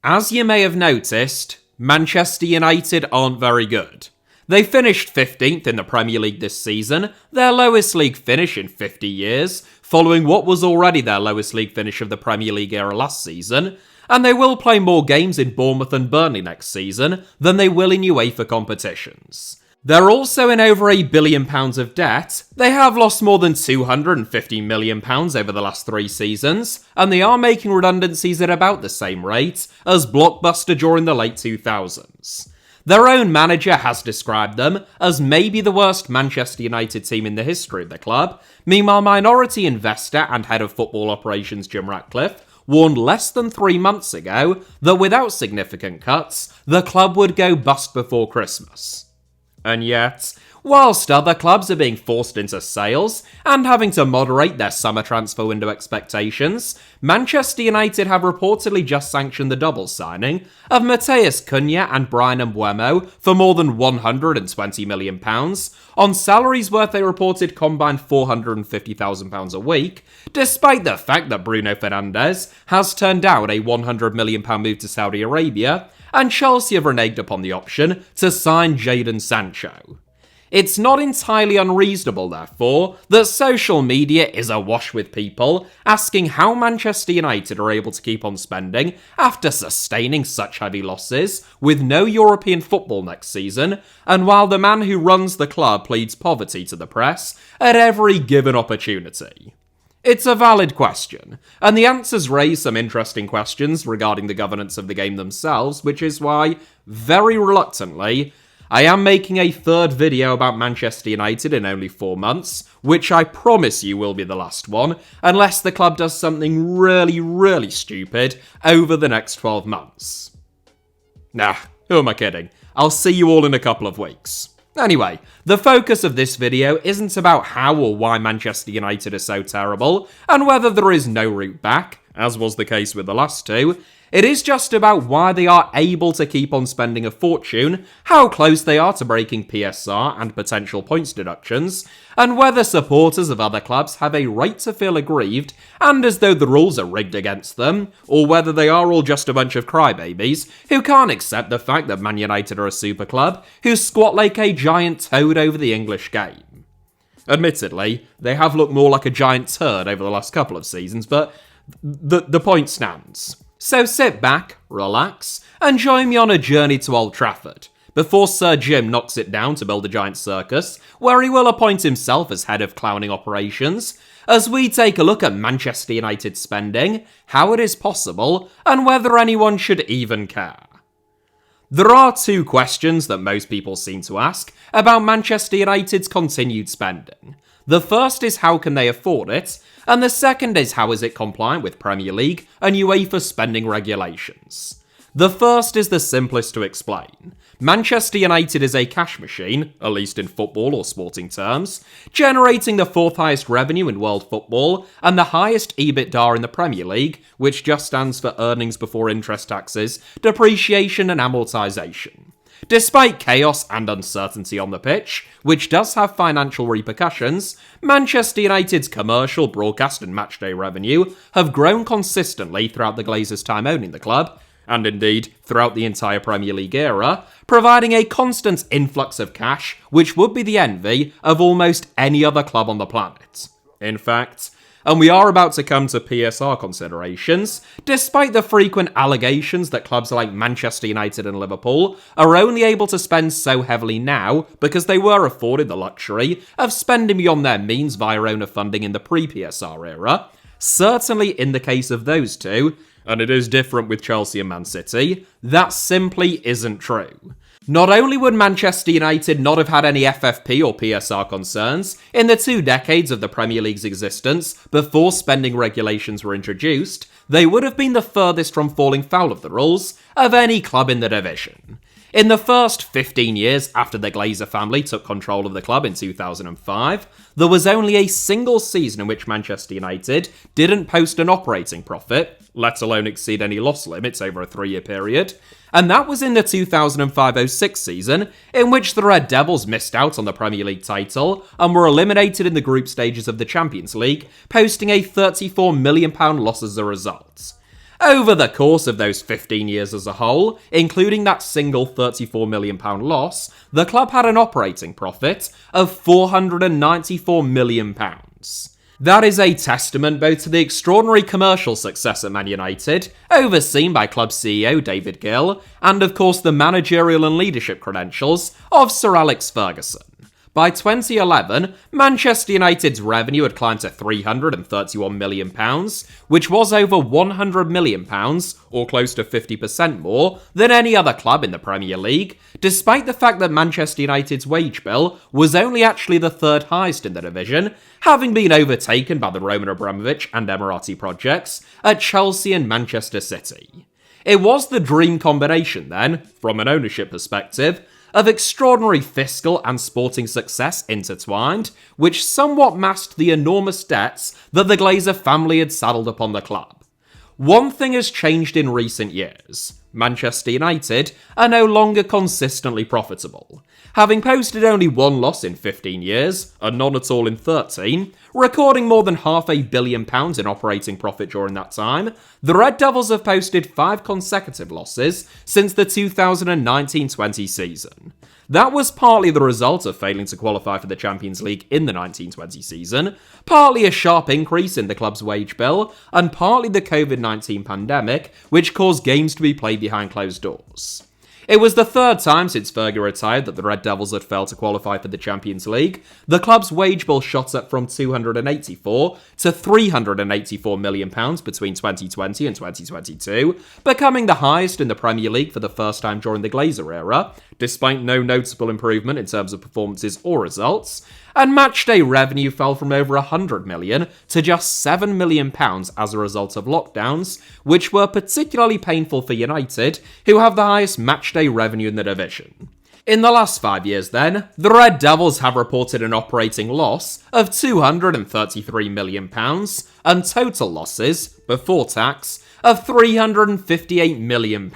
As you may have noticed, Manchester United aren't very good. They finished 15th in the Premier League this season, their lowest league finish in 50 years, following what was already their lowest league finish of the Premier League era last season, and they will play more games in Bournemouth and Burnley next season than they will in UEFA competitions. They're also in over £1 billion of debt, they have lost more than £250 million over the last 3 seasons, and they are making redundancies at about the same rate as Blockbuster during the late 2000s. Their own manager has described them as maybe the worst Manchester United team in the history of the club. Meanwhile, minority investor and head of football operations Jim Ratcliffe warned less than 3 months ago that without significant cuts, the club would go bust before Christmas. And yet, whilst other clubs are being forced into sales and having to moderate their summer transfer window expectations, Manchester United have reportedly just sanctioned the double signing of Matheus, Cunha and Bryan and Mbeumo for more than £120 million, on salaries worth a reported combined £450,000 a week, despite the fact that Bruno Fernandes has turned down a £100 million move to Saudi Arabia, and Chelsea have reneged upon the option to sign Jadon Sancho. It's not entirely unreasonable, therefore, that social media is awash with people asking how Manchester United are able to keep on spending after sustaining such heavy losses with no European football next season, and while the man who runs the club pleads poverty to the press at every given opportunity. It's a valid question, and the answers raise some interesting questions regarding the governance of the game themselves, which is why, very reluctantly, I am making a third video about Manchester United in only 4 months, which I promise you will be the last one, unless the club does something really stupid over the next 12 months. Nah, who am I kidding? I'll see you all in a couple of weeks. Anyway, the focus of this video isn't about how or why Manchester United are so terrible, and whether there is no route back, as was the case with the last two. It is just about why they are able to keep on spending a fortune, how close they are to breaking PSR and potential points deductions, and whether supporters of other clubs have a right to feel aggrieved and as though the rules are rigged against them, or whether they are all just a bunch of crybabies who can't accept the fact that Man United are a super club who squat like a giant toad over the English game. Admittedly, they have looked more like a giant turd over the last couple of seasons, but the point stands. So sit back, relax, and join me on a journey to Old Trafford, before Sir Jim knocks it down to build a giant circus, where he will appoint himself as head of clowning operations, as we take a look at Manchester United spending, how it is possible, and whether anyone should even care. There are 2 questions that most people seem to ask about Manchester United's continued spending. The first is how can they afford it, and the second is how is it compliant with Premier League and UEFA spending regulations. The first is the simplest to explain. Manchester United is a cash machine, at least in football or sporting terms, generating the 4th highest revenue in world football and the highest EBITDA in the Premier League, which just stands for earnings before interest, taxes, depreciation and amortisation. Despite chaos and uncertainty on the pitch, which does have financial repercussions, Manchester United's commercial, broadcast and matchday revenue have grown consistently throughout the Glazers' time owning the club, and indeed throughout the entire Premier League era, providing a constant influx of cash which would be the envy of almost any other club on the planet. In fact, and we are about to come to PSR considerations, despite the frequent allegations that clubs like Manchester United and Liverpool are only able to spend so heavily now because they were afforded the luxury of spending beyond their means via owner funding in the pre-PSR era, certainly in the case of those two, and it is different with Chelsea and Man City, that simply isn't true. Not only would Manchester United not have had any FFP or PSR concerns in the 2 decades of the Premier League's existence before spending regulations were introduced, they would have been the furthest from falling foul of the rules of any club in the division. In the first 15 years after the Glazer family took control of the club in 2005, there was only a single season in which Manchester United didn't post an operating profit, let alone exceed any loss limits over a 3-year period, and that was in the 2005-06 season, in which the Red Devils missed out on the Premier League title and were eliminated in the group stages of the Champions League, posting a £34 million loss as a result. Over the course of those 15 years as a whole, including that single £34 million loss, the club had an operating profit of £494 million. That is a testament both to the extraordinary commercial success at Man United, overseen by club CEO David Gill, and of course the managerial and leadership credentials of Sir Alex Ferguson. By 2011, Manchester United's revenue had climbed to £331 million, which was over £100 million, or close to 50% more, than any other club in the Premier League, despite the fact that Manchester United's wage bill was only actually the third highest in the division, having been overtaken by the Roman Abramovich and Emirati projects at Chelsea and Manchester City. It was the dream combination then, from an ownership perspective, of extraordinary fiscal and sporting success intertwined, which somewhat masked the enormous debts that the Glazer family had saddled upon the club. One thing has changed in recent years. Manchester United are no longer consistently profitable. Having posted only one loss in 15 years, and none at all in 13, recording more than £500 million in operating profit during that time, the Red Devils have posted 5 consecutive losses since the 2019-20 season. That was partly the result of failing to qualify for the Champions League in the 1920 season, partly a sharp increase in the club's wage bill, and partly the COVID-19 pandemic, which caused games to be played behind closed doors. It was the third time since Fergie retired that the Red Devils had failed to qualify for the Champions League. The club's wage bill shot up from £284 to £384 million between 2020 and 2022, becoming the highest in the Premier League for the first time during the Glazer era, despite no notable improvement in terms of performances or results, and matchday revenue fell from over £100 million to just £7 million as a result of lockdowns, which were particularly painful for United, who have the highest matchday revenue in the division. In the last 5 years then, the Red Devils have reported an operating loss of £233 million and total losses, before tax, of £358 million.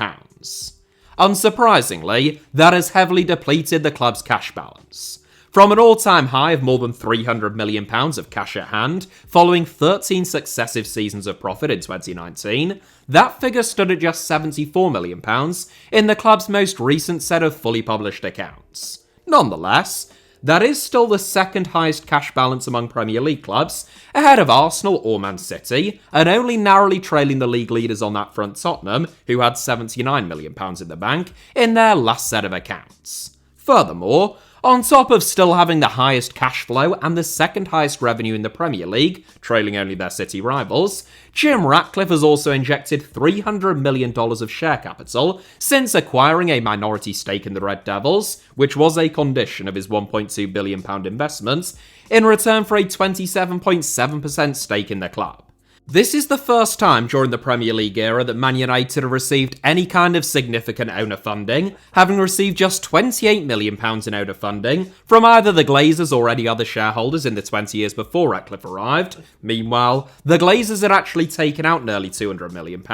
Unsurprisingly, that has heavily depleted the club's cash balance. From an all-time high of more than £300 million of cash at hand, following 13 successive seasons of profit in 2019, that figure stood at just £74 million in the club's most recent set of fully published accounts. Nonetheless, that is still the second highest cash balance among Premier League clubs, ahead of Arsenal or Man City, and only narrowly trailing the league leaders on that front, Tottenham, who had £79 million in the bank in their last set of accounts. Furthermore, on top of still having the highest cash flow and the second highest revenue in the Premier League, trailing only their City rivals, Jim Ratcliffe has also injected $300 million of share capital since acquiring a minority stake in the Red Devils, which was a condition of his £1.2 billion investment, in return for a 27.7% stake in the club. This is the first time during the Premier League era that Man United have received any kind of significant owner funding, having received just £28 million in owner funding from either the Glazers or any other shareholders in the 20 years before Ratcliffe arrived. Meanwhile, the Glazers had actually taken out nearly £200 million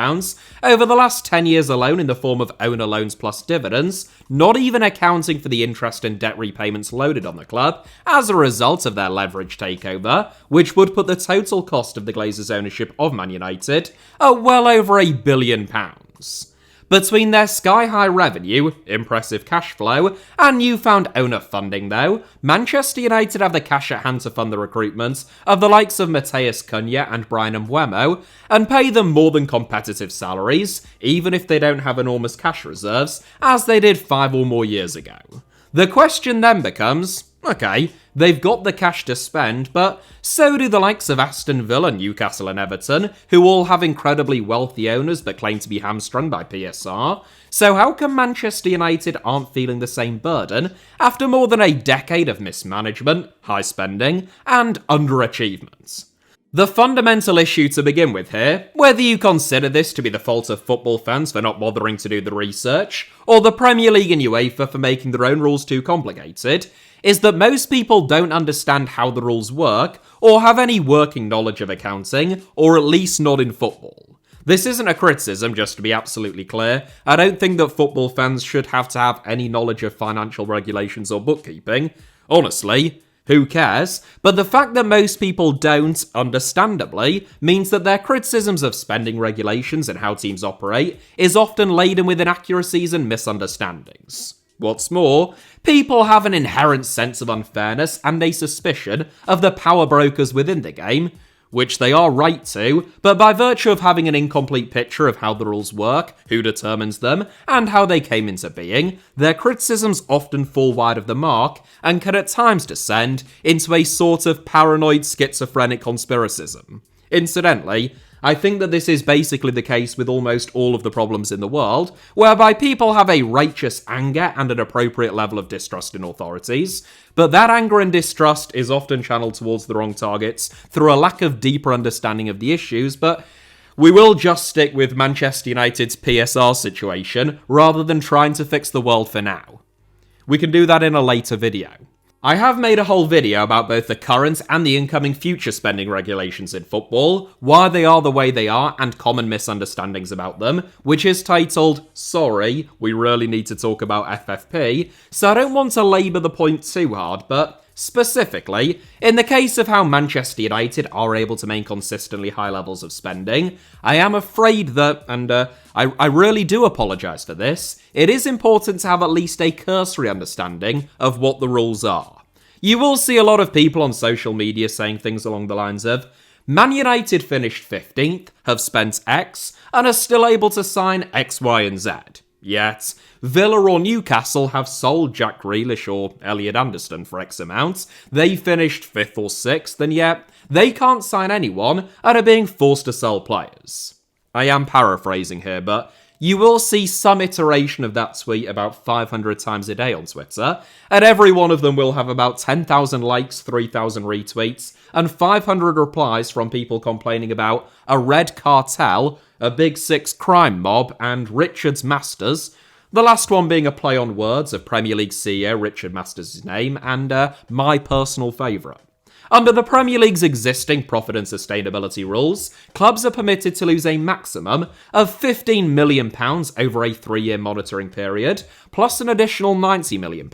over the last 10 years alone in the form of owner loans plus dividends, not even accounting for the interest and debt repayments loaded on the club as a result of their leverage takeover, which would put the total cost of the Glazers' ownership of Man United at well over £1 billion. Between their sky-high revenue, impressive cash flow, and newfound owner funding though, Manchester United have the cash at hand to fund the recruitment of the likes of Matheus, Cunha and Bryan and Mbeumo, and pay them more than competitive salaries, even if they don't have enormous cash reserves, as they did 5 or more years ago. The question then becomes, okay, they've got the cash to spend, but so do the likes of Aston Villa, Newcastle and Everton, who all have incredibly wealthy owners but claim to be hamstrung by PSR. So how come Manchester United aren't feeling the same burden after more than a decade of mismanagement, high spending, and underachievement? The fundamental issue to begin with here, whether you consider this to be the fault of football fans for not bothering to do the research, or the Premier League and UEFA for making their own rules too complicated, is that most people don't understand how the rules work, or have any working knowledge of accounting, or at least not in football. This isn't a criticism, just to be absolutely clear. I don't think that football fans should have to have any knowledge of financial regulations or bookkeeping. Honestly, Who cares? But the fact that most people don't, understandably, means that their criticisms of spending regulations and how teams operate is often laden with inaccuracies and misunderstandings. What's more, people have an inherent sense of unfairness and a suspicion of the power brokers within the game, which they are right to, but by virtue of having an incomplete picture of how the rules work, who determines them, and how they came into being, their criticisms often fall wide of the mark and can at times descend into a sort of paranoid schizophrenic conspiracism. Incidentally, I think that this is basically the case with almost all of the problems in the world, whereby people have a righteous anger and an appropriate level of distrust in authorities, but that anger and distrust is often channeled towards the wrong targets through a lack of deeper understanding of the issues, but we will just stick with Manchester United's PSR situation rather than trying to fix the world for now. We can do that in a later video. I have made a whole video about both the current and the incoming future spending regulations in football, why they are the way they are, and common misunderstandings about them, which is titled, Sorry, we really need to talk about FFP, so I don't want to labour the point too hard, but specifically, in the case of how Manchester United are able to maintain consistently high levels of spending, I am afraid that, and I really do apologise for this, it is important to have at least a cursory understanding of what the rules are. You will see a lot of people on social media saying things along the lines of, Man United finished 15th, have spent X, and are still able to sign X, Y, and Z. Yet, Villa or Newcastle have sold Jack Grealish or Elliot Anderson for X amount, they finished 5th or 6th, and yet they can't sign anyone and are being forced to sell players. I am paraphrasing here, but you will see some iteration of that tweet about 500 times a day on Twitter, and every one of them will have about 10,000 likes, 3,000 retweets, and 500 replies from people complaining about a red cartel, a Big Six crime mob, and Richard's Masters, the last one being a play on words of Premier League CEO Richard Masters' name, and my personal favourite. Under the Premier League's existing profit and sustainability rules, clubs are permitted to lose a maximum of £15 million over a 3-year monitoring period, plus an additional £90 million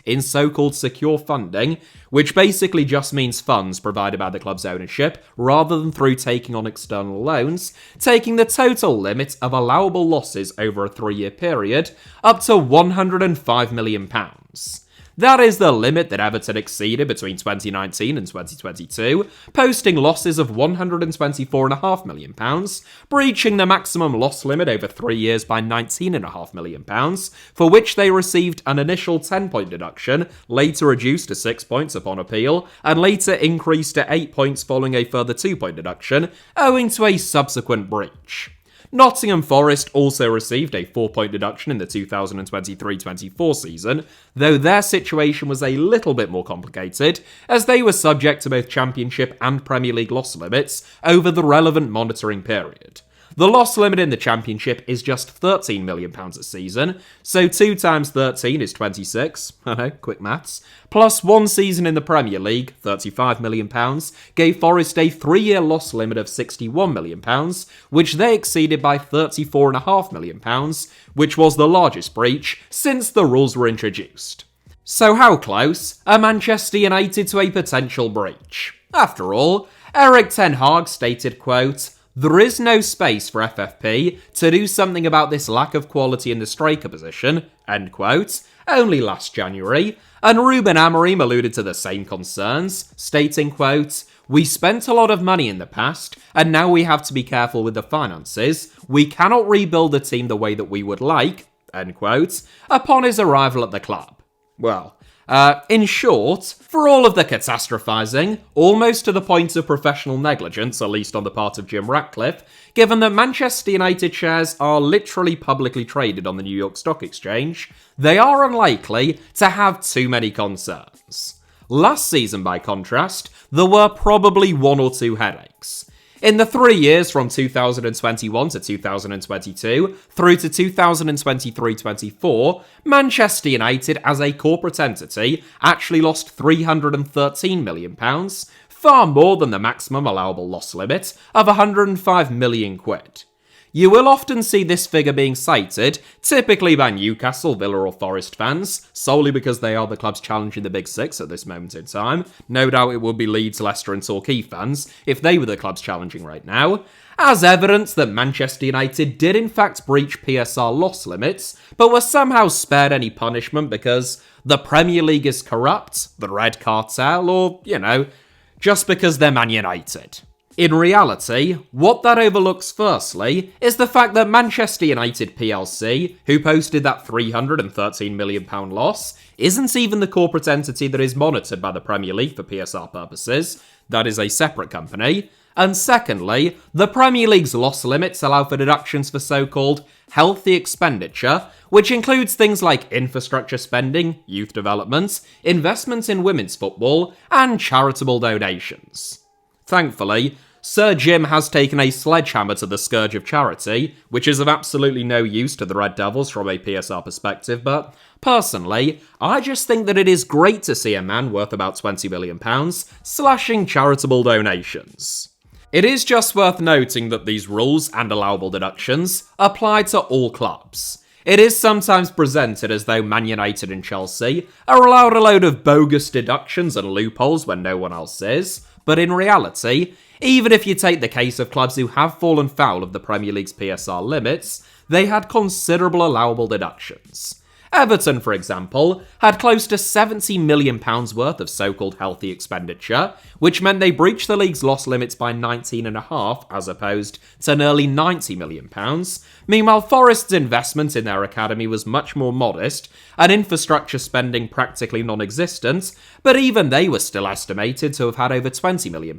in so-called secure funding, which basically just means funds provided by the club's ownership, rather than through taking on external loans, taking the total limit of allowable losses over a 3-year period up to £105 million. That is the limit that Everton exceeded between 2019 and 2022, posting losses of £124.5 million, breaching the maximum loss limit over 3 years by £19.5 million, for which they received an initial 10-point deduction, later reduced to 6 points upon appeal, and later increased to 8 points following a further 2-point deduction, owing to a subsequent breach. Nottingham Forest also received a 4-point deduction in the 2023-24 season, though their situation was a little bit more complicated, as they were subject to both Championship and Premier League loss limits over the relevant monitoring period. The loss limit in the Championship is just £13 million a season, so 2 times 13 is 26, I know, quick maths, plus 1 season in the Premier League, £35 million, gave Forest a 3-year loss limit of £61 million, which they exceeded by £34.5 million, which was the largest breach since the rules were introduced. So how close are Manchester United to a potential breach? After all, Erik ten Hag stated, quote, "There is no space for FFP to do something about this lack of quality in the striker position," end quote, only last January, and Ruben Amorim alluded to the same concerns, stating, quote, "We spent a lot of money in the past, and now we have to be careful with the finances. We cannot rebuild the team the way that we would like," end quote, upon his arrival at the club. Well, in short, for all of the catastrophising, almost to the point of professional negligence, at least on the part of Jim Ratcliffe, given that Manchester United shares are literally publicly traded on the New York Stock Exchange, they are unlikely to have too many concerns. Last season, by contrast, there were probably 1 or 2 headaches. In the 3 years from 2021 to 2022 through to 2023-24, Manchester United as a corporate entity actually lost £313 million, far more than the maximum allowable loss limit of £105 million. You will often see this figure being cited, typically by Newcastle, Villa or Forest fans, solely because they are the clubs challenging the Big Six at this moment in time. No doubt it would be Leeds, Leicester and Torquay fans if they were the clubs challenging right now, as evidence that Manchester United did in fact breach PSR loss limits, but were somehow spared any punishment because the Premier League is corrupt, the Red Cartel, or, just because they're Man United. In reality, what that overlooks firstly is the fact that Manchester United plc, who posted that £313 million loss, isn't even the corporate entity that is monitored by the Premier League for PSR purposes. That is a separate company. And secondly, the Premier League's loss limits allow for deductions for so-called healthy expenditure, which includes things like infrastructure spending, youth development, investments in women's football, and charitable donations. Thankfully, Sir Jim has taken a sledgehammer to the scourge of charity, which is of absolutely no use to the Red Devils from a PSR perspective, but personally, I just think that it is great to see a man worth about £20 million slashing charitable donations. It is just worth noting that these rules and allowable deductions apply to all clubs. It is sometimes presented as though Man United and Chelsea are allowed a load of bogus deductions and loopholes when no one else is, but in reality, even if you take the case of clubs who have fallen foul of the Premier League's PSR limits, they had considerable allowable deductions. Everton, for example, had close to £70 million worth of so-called healthy expenditure, which meant they breached the league's loss limits by 19.5 as opposed to nearly £90 million. Meanwhile, Forest's investment in their academy was much more modest, and infrastructure spending practically non-existent, but even they were still estimated to have had over £20 million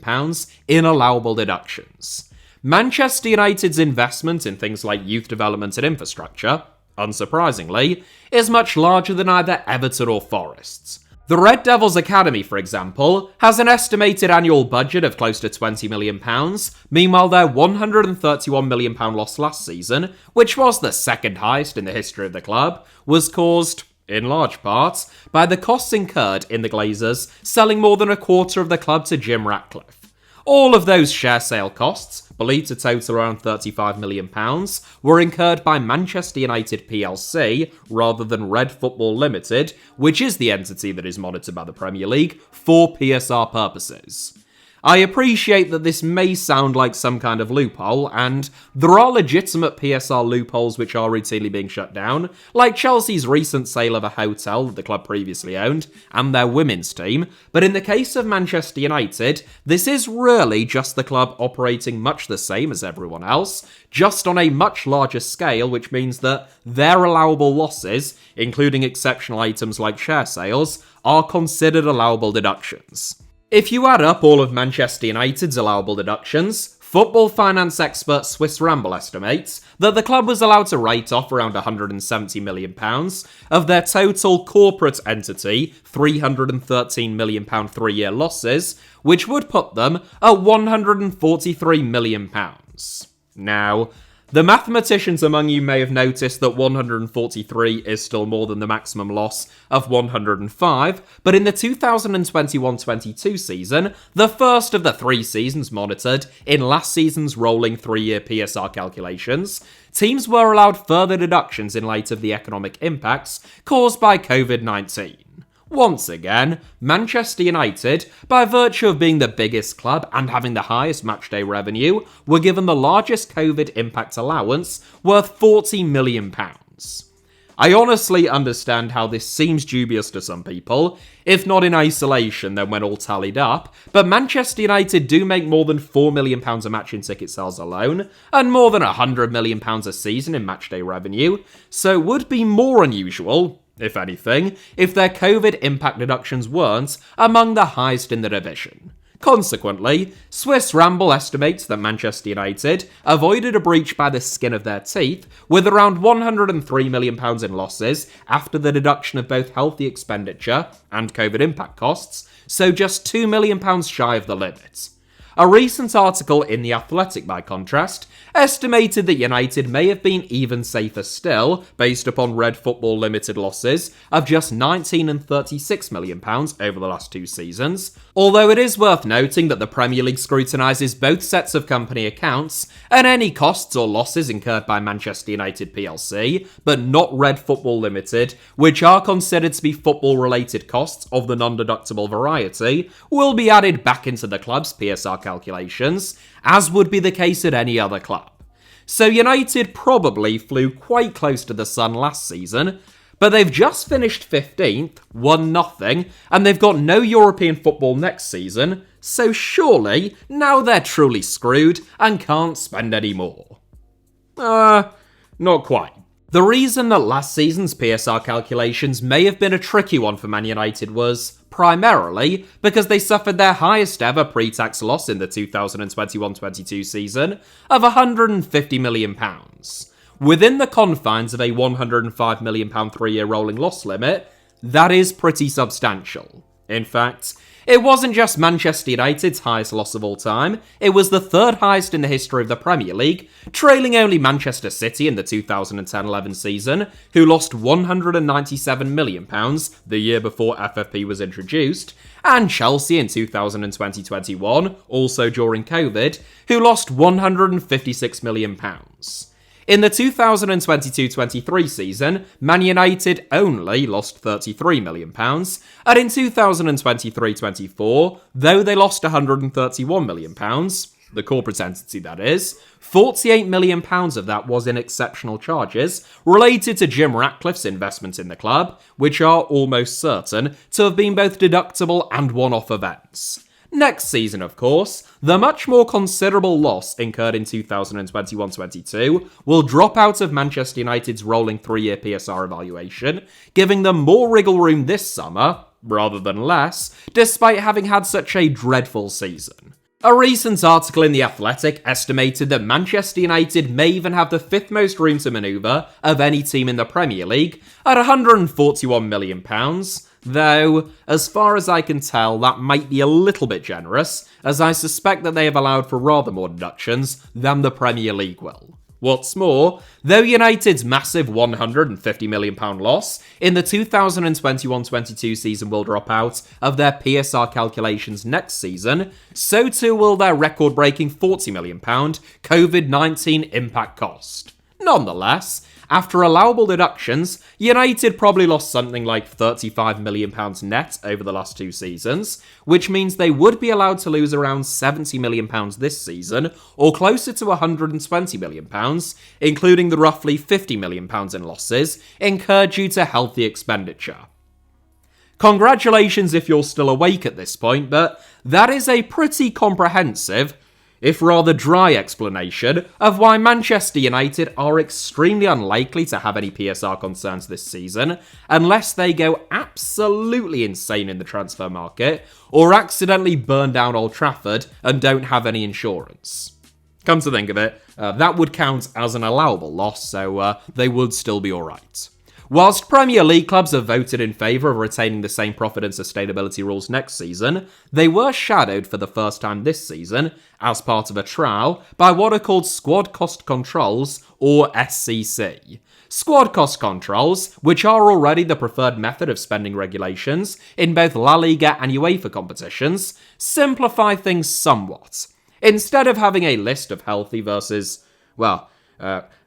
in allowable deductions. Manchester United's investment in things like youth development and infrastructure, unsurprisingly, is much larger than either Everton or Forest's. The Red Devils Academy, for example, has an estimated annual budget of close to £20 million, meanwhile their £131 million loss last season, which was the second highest in the history of the club, was caused, in large part, by the costs incurred in the Glazers selling more than a quarter of the club to Jim Ratcliffe. All of those share sale costs, believed to total around £35 million, were incurred by Manchester United plc rather than Red Football Limited, which is the entity that is monitored by the Premier League for PSR purposes. I appreciate that this may sound like some kind of loophole, and there are legitimate PSR loopholes which are routinely being shut down, like Chelsea's recent sale of a hotel that the club previously owned, and their women's team, but in the case of Manchester United, this is really just the club operating much the same as everyone else, just on a much larger scale, which means that their allowable losses, including exceptional items like share sales, are considered allowable deductions. If you add up all of Manchester United's allowable deductions, football finance expert Swiss Ramble estimates that the club was allowed to write off around £170 million of their total corporate entity £313 million 3-year losses, which would put them at £143 million. Now, the mathematicians among you may have noticed that 143 is still more than the maximum loss of 105, but in the 2021-22 season, the first of the 3 seasons monitored in last season's rolling 3-year PSR calculations, teams were allowed further deductions in light of the economic impacts caused by COVID-19. Once again, Manchester United, by virtue of being the biggest club and having the highest matchday revenue, were given the largest COVID impact allowance worth £40 million. I honestly understand how this seems dubious to some people, if not in isolation then when all tallied up, but Manchester United do make more than £4 million a match in ticket sales alone, and more than £100 million a season in matchday revenue, so it would be more unusual, if anything, if their COVID impact deductions weren't among the highest in the division. Consequently, Swiss Ramble estimates that Manchester United avoided a breach by the skin of their teeth, with around £103 million in losses after the deduction of both healthy expenditure and COVID impact costs, so just £2 million shy of the limit. A recent article in The Athletic, by contrast, estimated that United may have been even safer still, based upon Red Football Limited losses of just £19 and £36 million over the last 2 seasons, although it is worth noting that the Premier League scrutinises both sets of company accounts and any costs or losses incurred by Manchester United plc, but not Red Football Limited, which are considered to be football-related costs of the non-deductible variety, will be added back into the club's PSR calculations, as would be the case at any other club. So United probably flew quite close to the sun last season, but they've just finished 15th, 1-0, and they've got no European football next season, so surely now they're truly screwed and can't spend any more. Not quite. The reason that last season's PSR calculations may have been a tricky one for Man United was, primarily, because they suffered their highest ever pre-tax loss in the 2021-22 season of £150 million. Within the confines of a £105 million 3-year rolling loss limit, that is pretty substantial. In fact, it wasn't just Manchester United's highest loss of all time, it was the third highest in the history of the Premier League, trailing only Manchester City in the 2010-11 season, who lost £197 million the year before FFP was introduced, and Chelsea in 2020-21, also during COVID, who lost £156 million. In the 2022-23 season, Man United only lost £33 million, and in 2023-24, though they lost £131 million, the corporate entity that is, £48 million of that was in exceptional charges related to Jim Ratcliffe's investment in the club, which are almost certain to have been both deductible and one-off events. Next season, of course, the much more considerable loss incurred in 2021-22 will drop out of Manchester United's rolling 3-year PSR evaluation, giving them more wriggle room this summer, rather than less, despite having had such a dreadful season. A recent article in The Athletic estimated that Manchester United may even have the 5th most room to manoeuvre of any team in the Premier League at £141 million, though, as far as I can tell, that might be a little bit generous, as I suspect that they have allowed for rather more deductions than the Premier League will. What's more, though United's massive £150 million loss in the 2021-22 season will drop out of their PSR calculations next season, so too will their record-breaking £40 million COVID-19 impact cost. Nonetheless, after allowable deductions, United probably lost something like £35 million net over the last 2 seasons, which means they would be allowed to lose around £70 million this season, or closer to £120 million, including the roughly £50 million in losses incurred due to healthy expenditure. Congratulations if you're still awake at this point, but that is a pretty comprehensive, if rather dry explanation of why Manchester United are extremely unlikely to have any PSR concerns this season, unless they go absolutely insane in the transfer market, or accidentally burn down Old Trafford and don't have any insurance. Come to think of it, that would count as an allowable loss, so they would still be alright. Whilst Premier League clubs have voted in favour of retaining the same profit and sustainability rules next season, they were shadowed for the first time this season, as part of a trial, by what are called squad cost controls, or SCC. Squad cost controls, which are already the preferred method of spending regulations in both La Liga and UEFA competitions, simplify things somewhat. Instead of having a list of healthy versus,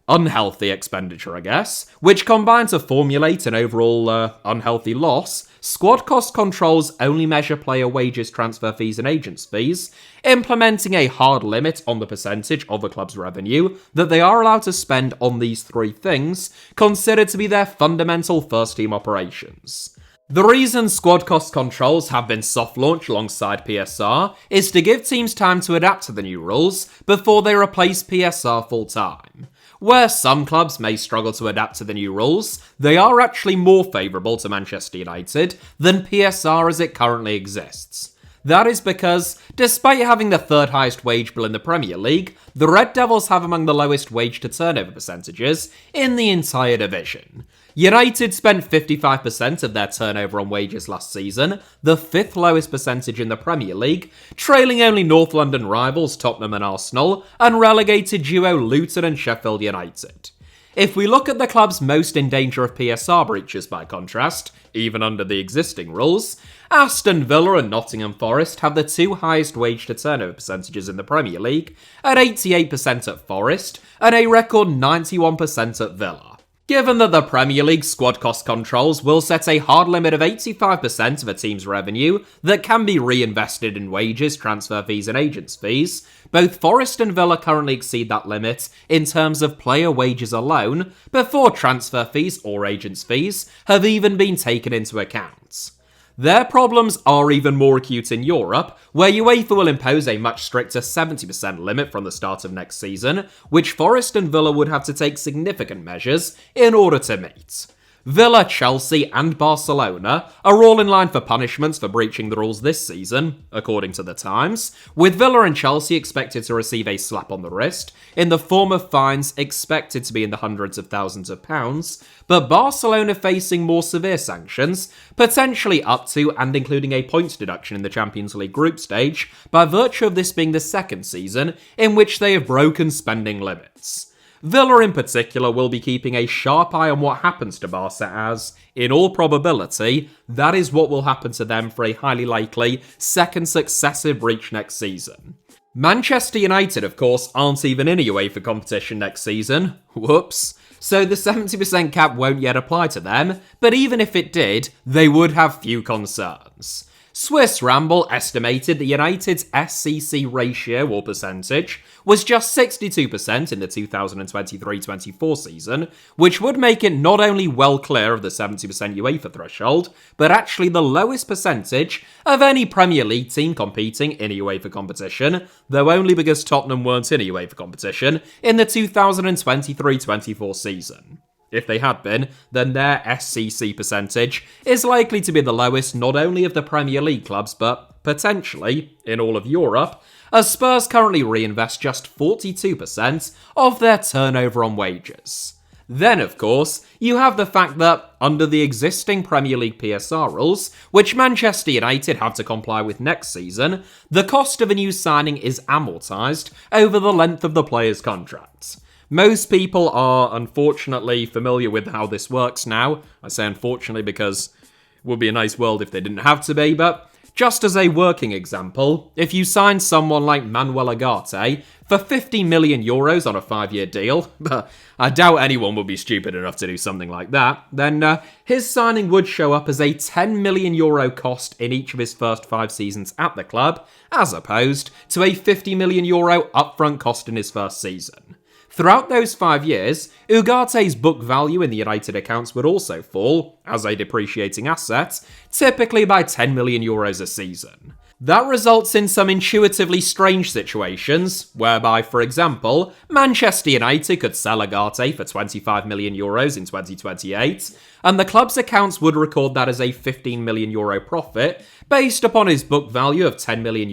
unhealthy expenditure, I guess, which combine to formulate an overall unhealthy loss, squad cost controls only measure player wages, transfer fees and agents fees, implementing a hard limit on the percentage of a club's revenue that they are allowed to spend on these 3 things, considered to be their fundamental first-team operations. The reason squad cost controls have been soft-launched alongside PSR is to give teams time to adapt to the new rules before they replace PSR full-time. Where some clubs may struggle to adapt to the new rules, they are actually more favourable to Manchester United than PSR as it currently exists. That is because, despite having the 3rd highest wage bill in the Premier League, the Red Devils have among the lowest wage to turnover percentages in the entire division. United spent 55% of their turnover on wages last season, the 5th lowest percentage in the Premier League, trailing only North London rivals Tottenham and Arsenal, and relegated duo Luton and Sheffield United. If we look at the clubs most in danger of PSR breaches by contrast, even under the existing rules, Aston Villa and Nottingham Forest have the 2 highest wage to turnover percentages in the Premier League, at 88% at Forest and a record 91% at Villa. Given that the Premier League squad cost controls will set a hard limit of 85% of a team's revenue that can be reinvested in wages, transfer fees and agents' fees, both Forest and Villa currently exceed that limit in terms of player wages alone before transfer fees or agents' fees have even been taken into account. Their problems are even more acute in Europe, where UEFA will impose a much stricter 70% limit from the start of next season, which Forest and Villa would have to take significant measures in order to meet. Villa, Chelsea and Barcelona are all in line for punishments for breaching the rules this season, according to the Times, with Villa and Chelsea expected to receive a slap on the wrist in the form of fines expected to be in the hundreds of thousands of pounds, but Barcelona facing more severe sanctions, potentially up to and including a points deduction in the Champions League group stage, by virtue of this being the second season in which they have broken spending limits. Villa in particular will be keeping a sharp eye on what happens to Barca as, in all probability, that is what will happen to them for a highly likely second successive breach next season. Manchester United, of course, aren't even in a UEFA competition next season. Whoops. So the 70% cap won't yet apply to them, but even if it did, they would have few concerns. Swiss Ramble estimated that United's SCC ratio or percentage was just 62% in the 2023-24 season, which would make it not only well clear of the 70% UEFA threshold, but actually the lowest percentage of any Premier League team competing in a UEFA competition, though only because Tottenham weren't in a UEFA competition in the 2023-24 season. If they had been, then their SCC percentage is likely to be the lowest not only of the Premier League clubs, but potentially in all of Europe, as Spurs currently reinvest just 42% of their turnover on wages. Then, of course, you have the fact that, under the existing Premier League PSR rules, which Manchester United have to comply with next season, the cost of a new signing is amortised over the length of the player's contract. Most people are, unfortunately, familiar with how this works now. I say unfortunately because it would be a nice world if they didn't have to be, but just as a working example, if you sign someone like Manuel Ugarte for €50 million on a 5-year deal, but I doubt anyone would be stupid enough to do something like that, then his signing would show up as a €10 million cost in each of his first 5 seasons at the club, as opposed to a €50 million upfront cost in his first season. Throughout those 5 years, Ugarte's book value in the United accounts would also fall, as a depreciating asset, typically by €10 million a season. That results in some intuitively strange situations, whereby, for example, Manchester United could sell Ugarte for €25 million in 2028, and the club's accounts would record that as a €15 million profit, based upon his book value of €10 million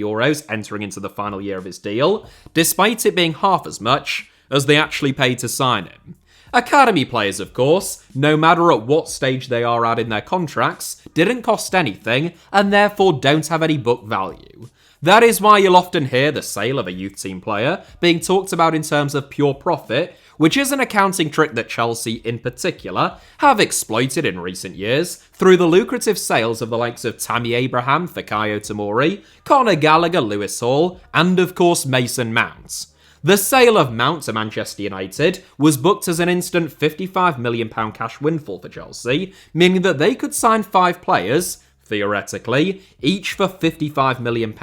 entering into the final year of his deal, despite it being half as much as they actually paid to sign him. Academy players, of course, no matter at what stage they are at in their contracts, didn't cost anything and therefore don't have any book value. That is why you'll often hear the sale of a youth team player being talked about in terms of pure profit, which is an accounting trick that Chelsea in particular have exploited in recent years through the lucrative sales of the likes of Tammy Abraham, Fikayo Tomori, Conor Gallagher, Lewis Hall, and of course Mason Mount. The sale of Mount to Manchester United was booked as an instant £55 million cash windfall for Chelsea, meaning that they could sign 5 players, theoretically, each for £55 million,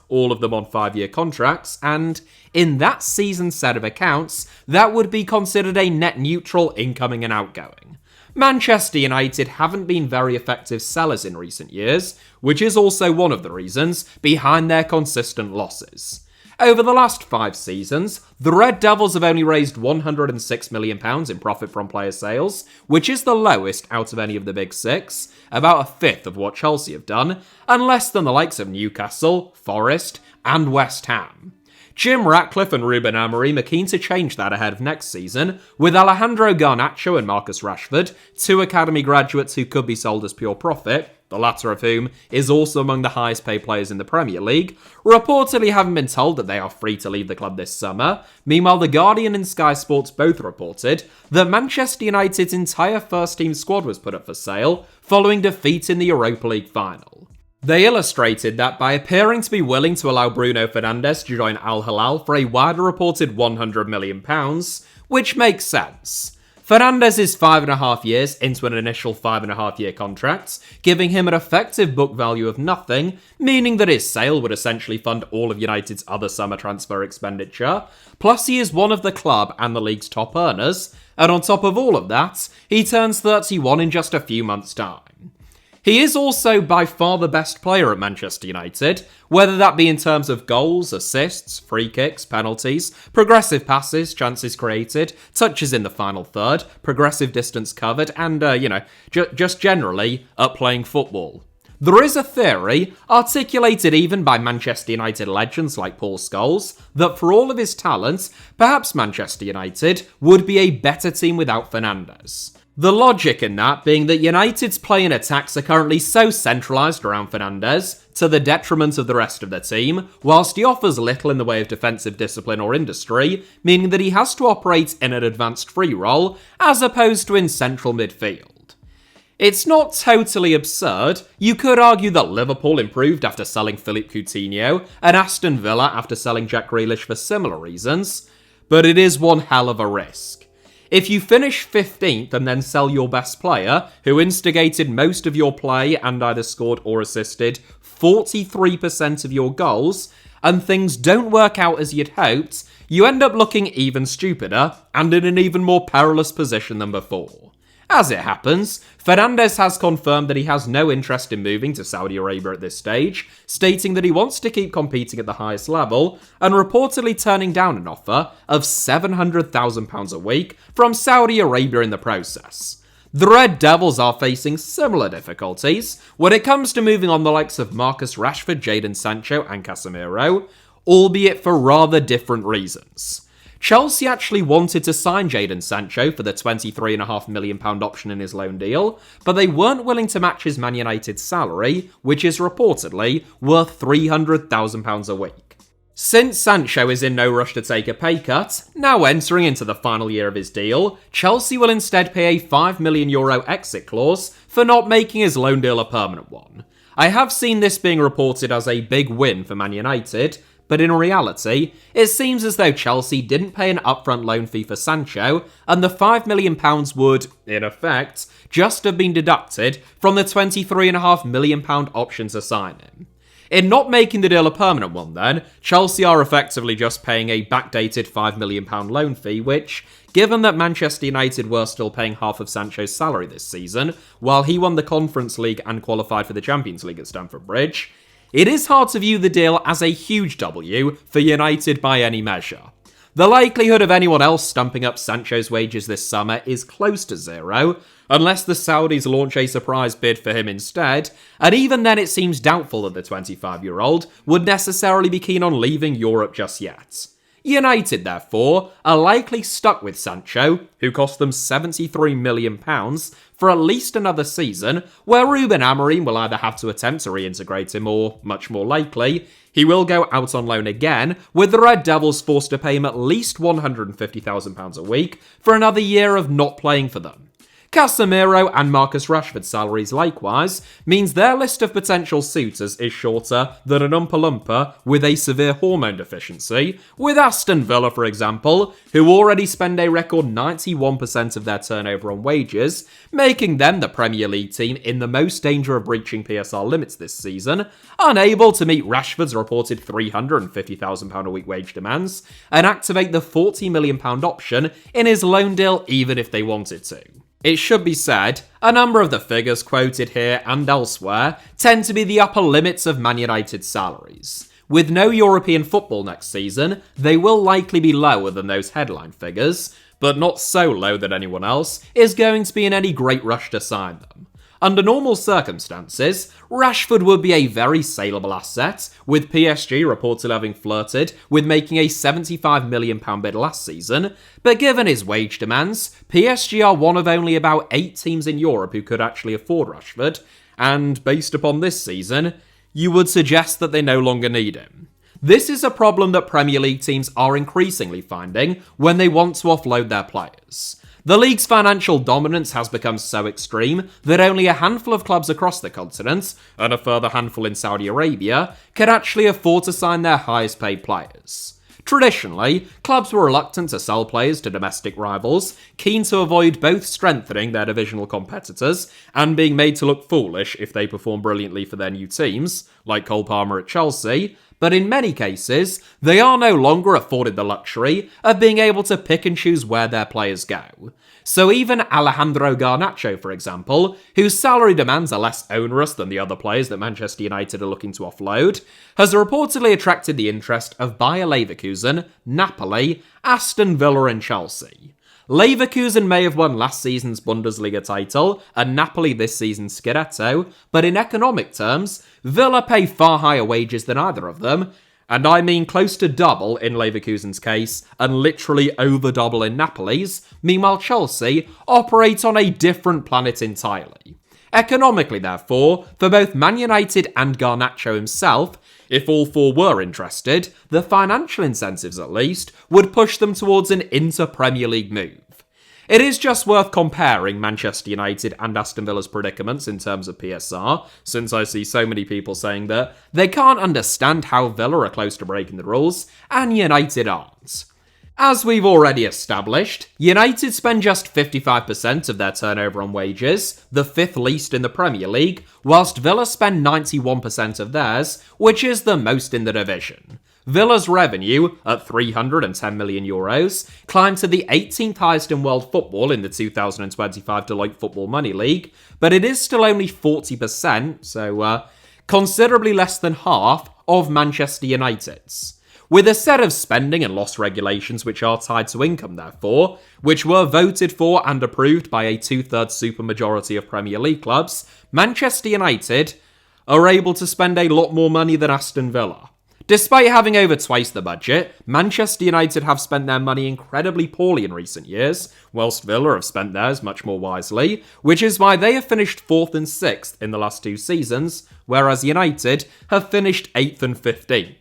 all of them on 5-year contracts, and in that season's set of accounts, that would be considered a net neutral incoming and outgoing. Manchester United haven't been very effective sellers in recent years, which is also one of the reasons behind their consistent losses. Over the last 5 seasons, the Red Devils have only raised £106 million in profit from player sales, which is the lowest out of any of the big 6, about a fifth of what Chelsea have done, and less than the likes of Newcastle, Forest, and West Ham. Jim Ratcliffe and Ruben Amorim are keen to change that ahead of next season, with Alejandro Garnacho and Marcus Rashford, two academy graduates who could be sold as pure profit, the latter of whom is also among the highest paid players in the Premier League, reportedly having been told that they are free to leave the club this summer. Meanwhile, The Guardian and Sky Sports both reported that Manchester United's entire first-team squad was put up for sale following defeat in the Europa League final. They illustrated that by appearing to be willing to allow Bruno Fernandes to join Al Hilal for a wider reported £100 million, which makes sense. Fernandes is 5.5 years into an initial 5.5-year contract, giving him an effective book value of nothing, meaning that his sale would essentially fund all of United's other summer transfer expenditure. Plus, he is one of the club and the league's top earners, and on top of all of that, he turns 31 in just a few months' time. He is also by far the best player at Manchester United, whether that be in terms of goals, assists, free kicks, penalties, progressive passes, chances created, touches in the final third, progressive distance covered, and, just generally at playing football. There is a theory, articulated even by Manchester United legends like Paul Scholes, that for all of his talent, perhaps Manchester United would be a better team without Fernandes. The logic in that being that United's play and attacks are currently so centralised around Fernandes, to the detriment of the rest of the team, whilst he offers little in the way of defensive discipline or industry, meaning that he has to operate in an advanced free role, as opposed to in central midfield. It's not totally absurd. You could argue that Liverpool improved after selling Philippe Coutinho, and Aston Villa after selling Jack Grealish for similar reasons, but it is one hell of a risk. If you finish 15th and then sell your best player, who instigated most of your play and either scored or assisted 43% of your goals, and things don't work out as you'd hoped, you end up looking even stupider and in an even more perilous position than before. As it happens, Fernandes has confirmed that he has no interest in moving to Saudi Arabia at this stage, stating that he wants to keep competing at the highest level, and reportedly turning down an offer of £700,000 a week from Saudi Arabia in the process. The Red Devils are facing similar difficulties when it comes to moving on the likes of Marcus Rashford, Jadon Sancho and Casemiro, albeit for rather different reasons. Chelsea actually wanted to sign Jadon Sancho for the £23.5 million option in his loan deal, but they weren't willing to match his Man United salary, which is reportedly worth £300,000 a week. Since Sancho is in no rush to take a pay cut, now entering into the final year of his deal, Chelsea will instead pay a €5 million exit clause for not making his loan deal a permanent one. I have seen this being reported as a big win for Man United, but in reality, it seems as though Chelsea didn't pay an upfront loan fee for Sancho, and the £5 million would, in effect, just have been deducted from the £23.5 million option to sign him. In not making the deal a permanent one then, Chelsea are effectively just paying a backdated £5 million loan fee, which, given that Manchester United were still paying half of Sancho's salary this season, while he won the Conference League and qualified for the Champions League at Stamford Bridge, it is hard to view the deal as a huge W for United by any measure. The likelihood of anyone else stumping up Sancho's wages this summer is close to zero, unless the Saudis launch a surprise bid for him instead, and even then it seems doubtful that the 25-year-old would necessarily be keen on leaving Europe just yet. United, therefore, are likely stuck with Sancho, who cost them £73 million, for at least another season, where Ruben Amorim will either have to attempt to reintegrate him or, much more likely, he will go out on loan again, with the Red Devils forced to pay him at least £150,000 a week for another year of not playing for them. Casemiro and Marcus Rashford's salaries likewise means their list of potential suitors is shorter than an Oompa Loompa with a severe hormone deficiency, with Aston Villa, for example, who already spend a record 91% of their turnover on wages, making them the Premier League team in the most danger of breaching PSR limits this season, unable to meet Rashford's reported £350,000 a week wage demands, and activate the £40 million option in his loan deal even if they wanted to. It should be said, a number of the figures quoted here and elsewhere tend to be the upper limits of Man United's salaries. With no European football next season, they will likely be lower than those headline figures, but not so low that anyone else is going to be in any great rush to sign them. Under normal circumstances, Rashford would be a very saleable asset, with PSG reportedly having flirted with making a £75 million bid last season, but given his wage demands, PSG are one of only about 8 teams in Europe who could actually afford Rashford, and based upon this season, you would suggest that they no longer need him. This is a problem that Premier League teams are increasingly finding when they want to offload their players. The league's financial dominance has become so extreme that only a handful of clubs across the continent, and a further handful in Saudi Arabia, can actually afford to sign their highest paid players. Traditionally, clubs were reluctant to sell players to domestic rivals, keen to avoid both strengthening their divisional competitors and being made to look foolish if they perform brilliantly for their new teams, like Cole Palmer at Chelsea, but in many cases, they are no longer afforded the luxury of being able to pick and choose where their players go. So even Alejandro Garnacho, for example, whose salary demands are less onerous than the other players that Manchester United are looking to offload, has reportedly attracted the interest of Bayer Leverkusen, Napoli, Aston Villa and Chelsea. Leverkusen may have won last season's Bundesliga title and Napoli this season's Scudetto, but in economic terms, Villa pay far higher wages than either of them, and I mean close to double in Leverkusen's case and literally over double in Napoli's. Meanwhile, Chelsea operate on a different planet entirely. Economically, therefore, for both Man United and Garnacho himself, if all four were interested, the financial incentives at least would push them towards an inter-Premier League move. It is just worth comparing Manchester United and Aston Villa's predicaments in terms of PSR, since I see so many people saying that they can't understand how Villa are close to breaking the rules, and United aren't. As we've already established, United spend just 55% of their turnover on wages, the fifth least in the Premier League, whilst Villa spend 91% of theirs, which is the most in the division. Villa's revenue, at €310 million, climbed to the 18th highest in world football in the 2025 Deloitte Football Money League, but it is still only 40%, so considerably less than half, of Manchester United's. With a set of spending and loss regulations which are tied to income, therefore, which were voted for and approved by a two-thirds supermajority of Premier League clubs, Manchester United are able to spend a lot more money than Aston Villa. Despite having over twice the budget, Manchester United have spent their money incredibly poorly in recent years, whilst Villa have spent theirs much more wisely, which is why they have finished 4th and 6th in the last 2 seasons, whereas United have finished 8th and 15th.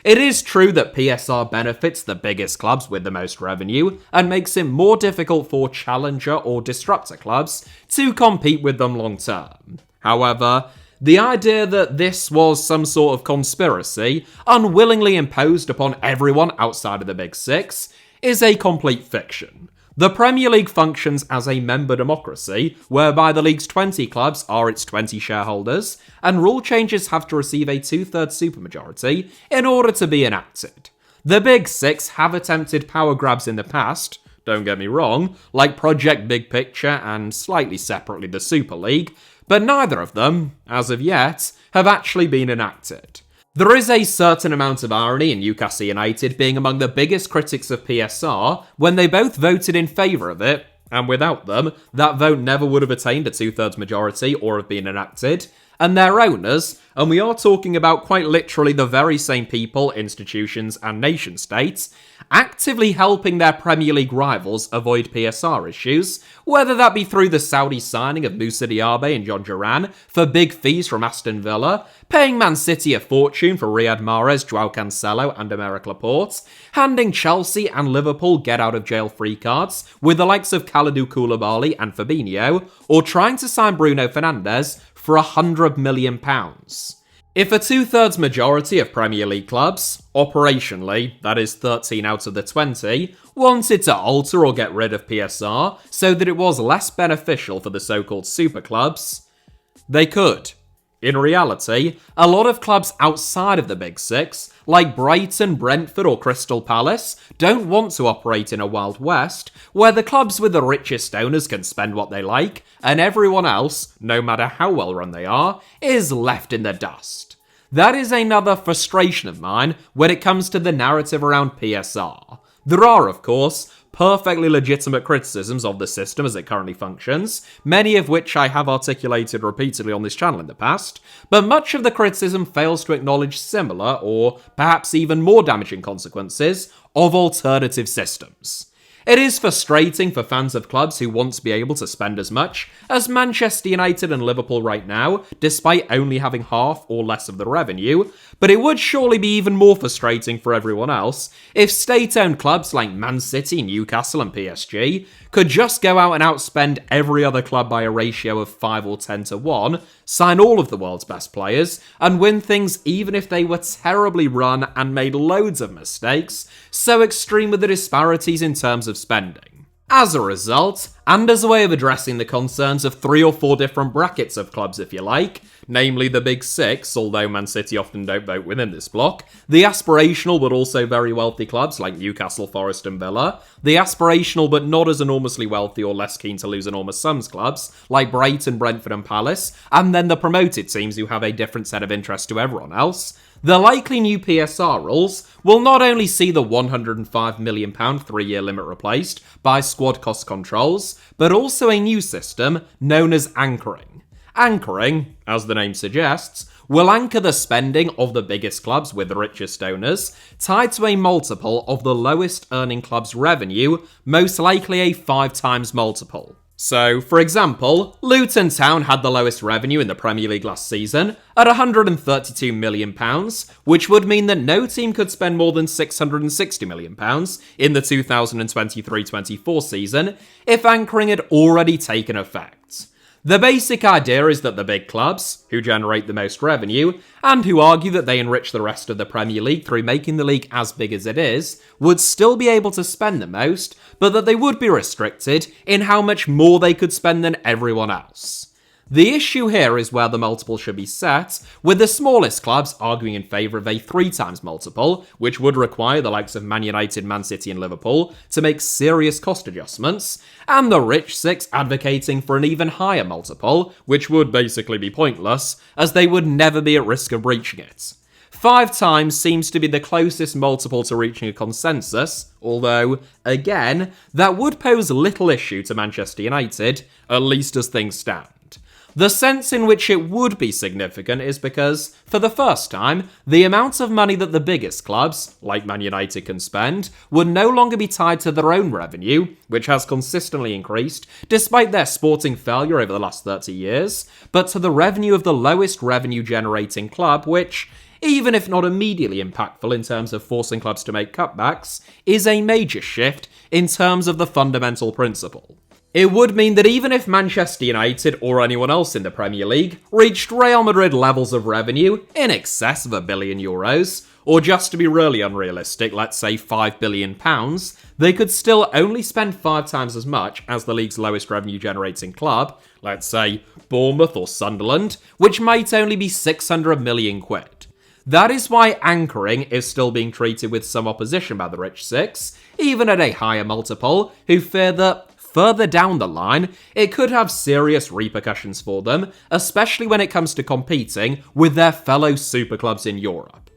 It is true that PSR benefits the biggest clubs with the most revenue and makes it more difficult for challenger or disruptor clubs to compete with them long term. However, the idea that this was some sort of conspiracy unwillingly imposed upon everyone outside of the Big Six is a complete fiction. The Premier League functions as a member democracy, whereby the league's 20 clubs are its 20 shareholders, and rule changes have to receive a two-thirds supermajority in order to be enacted. The Big Six have attempted power grabs in the past, don't get me wrong, like Project Big Picture and slightly separately the Super League, but neither of them, as of yet, have actually been enacted. There is a certain amount of irony in Newcastle United being among the biggest critics of PSR when they both voted in favour of it, and without them, that vote never would have attained a two-thirds majority or have been enacted, and their owners, and we are talking about quite literally the very same people, institutions and nation-states, actively helping their Premier League rivals avoid PSR issues, whether that be through the Saudi signing of Moussa Diaby and John Duran for big fees from Aston Villa, paying Man City a fortune for Riyad Mahrez, Joao Cancelo and Aymeric Laporte, handing Chelsea and Liverpool get-out-of-jail-free cards with the likes of Kalidou Koulibaly and Fabinho, or trying to sign Bruno Fernandes for £100 million. If a two-thirds majority of Premier League clubs, operationally, that is 13 out of the 20, wanted to alter or get rid of PSR so that it was less beneficial for the so-called super clubs, they could. In reality, a lot of clubs outside of the Big Six, like Brighton, Brentford or Crystal Palace, don't want to operate in a Wild West where the clubs with the richest owners can spend what they like and everyone else, no matter how well run they are, is left in the dust. That is another frustration of mine when it comes to the narrative around PSR. There are, of course, perfectly legitimate criticisms of the system as it currently functions, many of which I have articulated repeatedly on this channel in the past, but much of the criticism fails to acknowledge similar, or perhaps even more damaging consequences of alternative systems. It is frustrating for fans of clubs who want to be able to spend as much as Manchester United and Liverpool right now, despite only having half or less of the revenue, but it would surely be even more frustrating for everyone else if state-owned clubs like Man City, Newcastle and PSG could just go out and outspend every other club by a ratio of 5 or 10 to 1, sign all of the world's best players, and win things even if they were terribly run and made loads of mistakes, so extreme were the disparities in terms of spending. As a result, and as a way of addressing the concerns of 3 or 4 different brackets of clubs if you like, namely the Big Six, although Man City often don't vote within this block, the aspirational but also very wealthy clubs like Newcastle, Forest and Villa, the aspirational but not as enormously wealthy or less keen to lose enormous sums clubs like Brighton, Brentford and Palace, and then the promoted teams who have a different set of interests to everyone else, the likely new PSR rules will not only see the £105 million 3-year limit replaced by squad cost controls, but also a new system known as anchoring. Anchoring, as the name suggests, will anchor the spending of the biggest clubs with the richest owners, tied to a multiple of the lowest earning club's revenue, most likely a 5 times multiple. So, for example, Luton Town had the lowest revenue in the Premier League last season at £132 million, which would mean that no team could spend more than £660 million in the 2023-24 season if anchoring had already taken effect. The basic idea is that the big clubs, who generate the most revenue, and who argue that they enrich the rest of the Premier League through making the league as big as it is, would still be able to spend the most, but that they would be restricted in how much more they could spend than everyone else. The issue here is where the multiple should be set, with the smallest clubs arguing in favour of a 3 times multiple, which would require the likes of Man United, Man City and Liverpool to make serious cost adjustments, and the rich 6 advocating for an even higher multiple, which would basically be pointless, as they would never be at risk of breaching it. 5 times seems to be the closest multiple to reaching a consensus, although, again, that would pose little issue to Manchester United, at least as things stand. The sense in which it would be significant is because, for the first time, the amount of money that the biggest clubs, like Man United, can spend would no longer be tied to their own revenue, which has consistently increased despite their sporting failure over the last 30 years, but to the revenue of the lowest revenue-generating club, which, even if not immediately impactful in terms of forcing clubs to make cutbacks, is a major shift in terms of the fundamental principle. It would mean that even if Manchester United or anyone else in the Premier League reached Real Madrid levels of revenue in excess of €1 billion, or just to be really unrealistic, let's say £5 billion, they could still only spend 5 times as much as the league's lowest revenue generating club, let's say Bournemouth or Sunderland, which might only be £600 million. That is why anchoring is still being treated with some opposition by the rich 6, even at a higher multiple, who fear that further down the line, it could have serious repercussions for them, especially when it comes to competing with their fellow super clubs in Europe.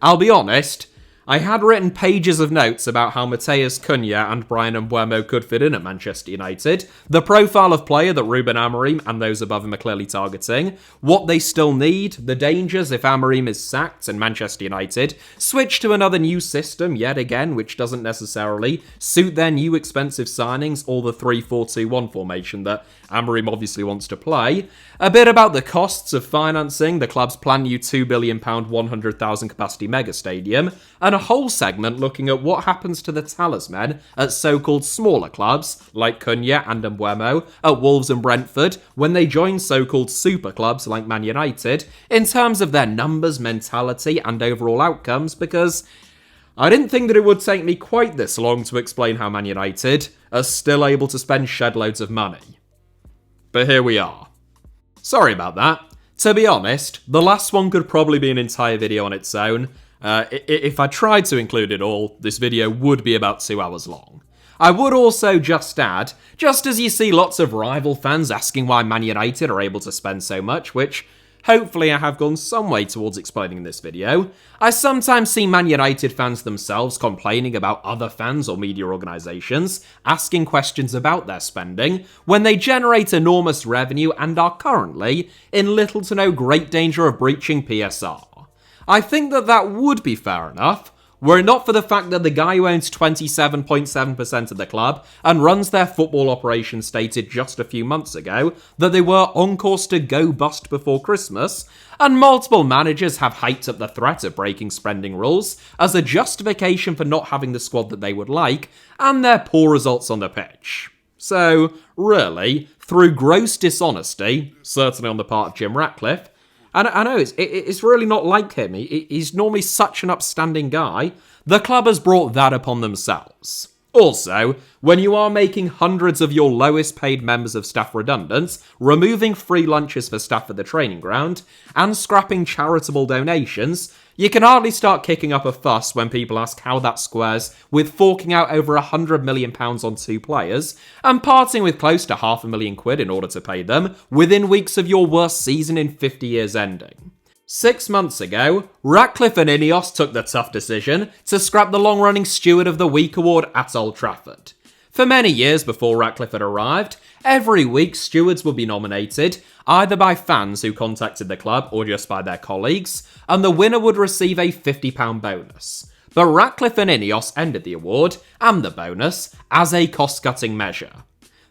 I'll be honest, I had written pages of notes about how Matheus, Cunha and Bryan and Mbeumo could fit in at Manchester United, the profile of player that Ruben Amorim and those above him are clearly targeting, what they still need, the dangers if Amorim is sacked and Manchester United switch to another new system yet again, which doesn't necessarily suit their new expensive signings or the 3-4-2-1 formation that Amorim obviously wants to play, a bit about the costs of financing the club's planned new £2 billion 100,000 capacity mega stadium, and a whole segment looking at what happens to the talisman at so-called smaller clubs like Cunha and Mbeumo at Wolves and Brentford when they join so-called super clubs like Man United in terms of their numbers, mentality and overall outcomes, because I didn't think that it would take me quite this long to explain how Man United are still able to spend shed loads of money. But here we are. Sorry about that. To be honest, the last one could probably be an entire video on its own. If I tried to include it all, this video would be about 2 hours long. I would also just add, just as you see lots of rival fans asking why Man United are able to spend so much, which hopefully I have gone some way towards explaining in this video. I sometimes see Man United fans themselves complaining about other fans or media organisations asking questions about their spending when they generate enormous revenue and are currently in little to no great danger of breaching PSR. I think that would be fair enough, were it not for the fact that the guy who owns 27.7% of the club and runs their football operation stated just a few months ago that they were on course to go bust before Christmas, and multiple managers have hyped up the threat of breaking spending rules as a justification for not having the squad that they would like, and their poor results on the pitch. So, really, through gross dishonesty, certainly on the part of Jim Ratcliffe, and I know it's really not like him. He's normally such an upstanding guy. The club has brought that upon themselves. Also, when you are making hundreds of your lowest paid members of staff redundant, removing free lunches for staff at the training ground, and scrapping charitable donations, you can hardly start kicking up a fuss when people ask how that squares with forking out over £100 million on 2 players and parting with close to £500,000 in order to pay them within weeks of your worst season in 50 years ending. 6 months ago, Ratcliffe and Ineos took the tough decision to scrap the long-running Steward of the Week award at Old Trafford. For many years before Ratcliffe had arrived, every week stewards would be nominated, either by fans who contacted the club or just by their colleagues, and the winner would receive a £50 bonus. But Ratcliffe and Ineos ended the award, and the bonus, as a cost-cutting measure.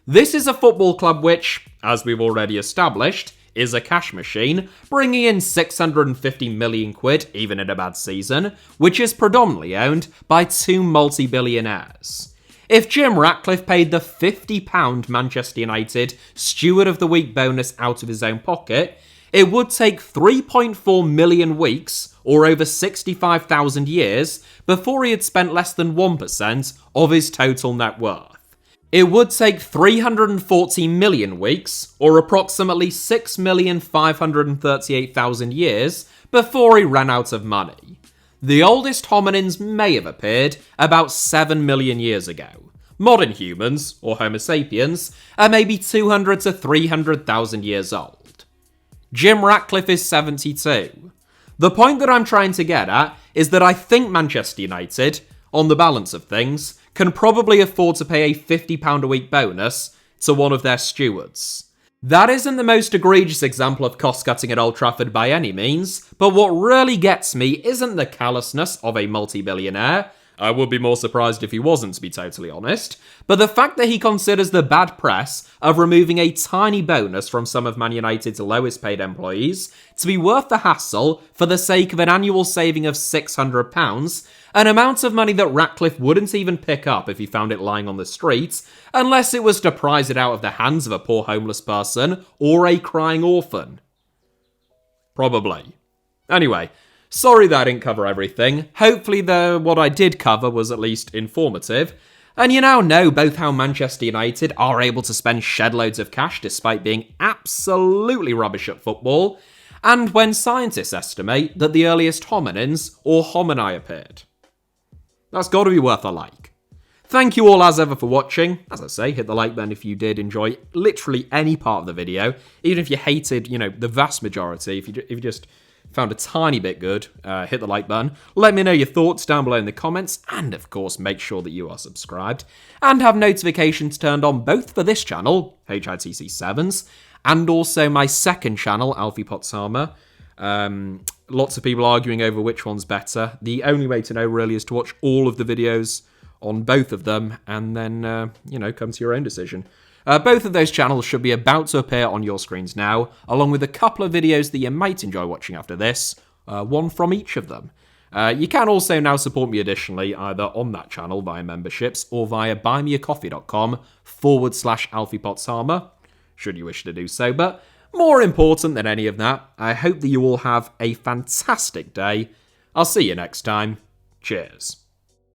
This is a football club which, as we've already established, is a cash machine, bringing in £650 million even in a bad season, which is predominantly owned by 2 multi-billionaires. If Jim Ratcliffe paid the £50 Manchester United Steward of the Week bonus out of his own pocket, it would take 3.4 million weeks, or over 65,000 years, before he had spent less than 1% of his total net worth. It would take 340 million weeks, or approximately 6,538,000 years, before he ran out of money. The oldest hominins may have appeared about 7 million years ago. Modern humans, or Homo sapiens, are maybe 200 to 300,000 years old. Jim Ratcliffe is 72. The point that I'm trying to get at is that I think Manchester United, on the balance of things, can probably afford to pay a £50 a week bonus to one of their stewards. That isn't the most egregious example of cost-cutting at Old Trafford by any means, but what really gets me isn't the callousness of a multi-billionaire. I would be more surprised if he wasn't, to be totally honest, but the fact that he considers the bad press of removing a tiny bonus from some of Man United's lowest paid employees to be worth the hassle for the sake of an annual saving of £600, an amount of money that Ratcliffe wouldn't even pick up if he found it lying on the street, unless it was to prize it out of the hands of a poor homeless person or a crying orphan. Probably. Anyway, sorry that I didn't cover everything. Hopefully what I did cover was at least informative. And you now know both how Manchester United are able to spend shed loads of cash despite being absolutely rubbish at football, and when scientists estimate that the earliest hominins or homini appeared. That's got to be worth a like. Thank you all as ever for watching. As I say, hit the like button if you did enjoy literally any part of the video. Even if you hated, the vast majority, if you just found a tiny bit good, hit the like button. Let me know your thoughts down below in the comments, and of course make sure that you are subscribed and have notifications turned on both for this channel, HITC Sevens, and also my second channel, Alfie Potsama. Lots of people arguing over which one's better. The only way to know really is to watch all of the videos on both of them and then, come to your own decision. Both of those channels should be about to appear on your screens now, along with a couple of videos that you might enjoy watching after this, one from each of them. You can also now support me additionally, either on that channel via memberships or via buymeacoffee.com/Alfie Potsama, should you wish to do so. But more important than any of that, I hope that you all have a fantastic day. I'll see you next time. Cheers.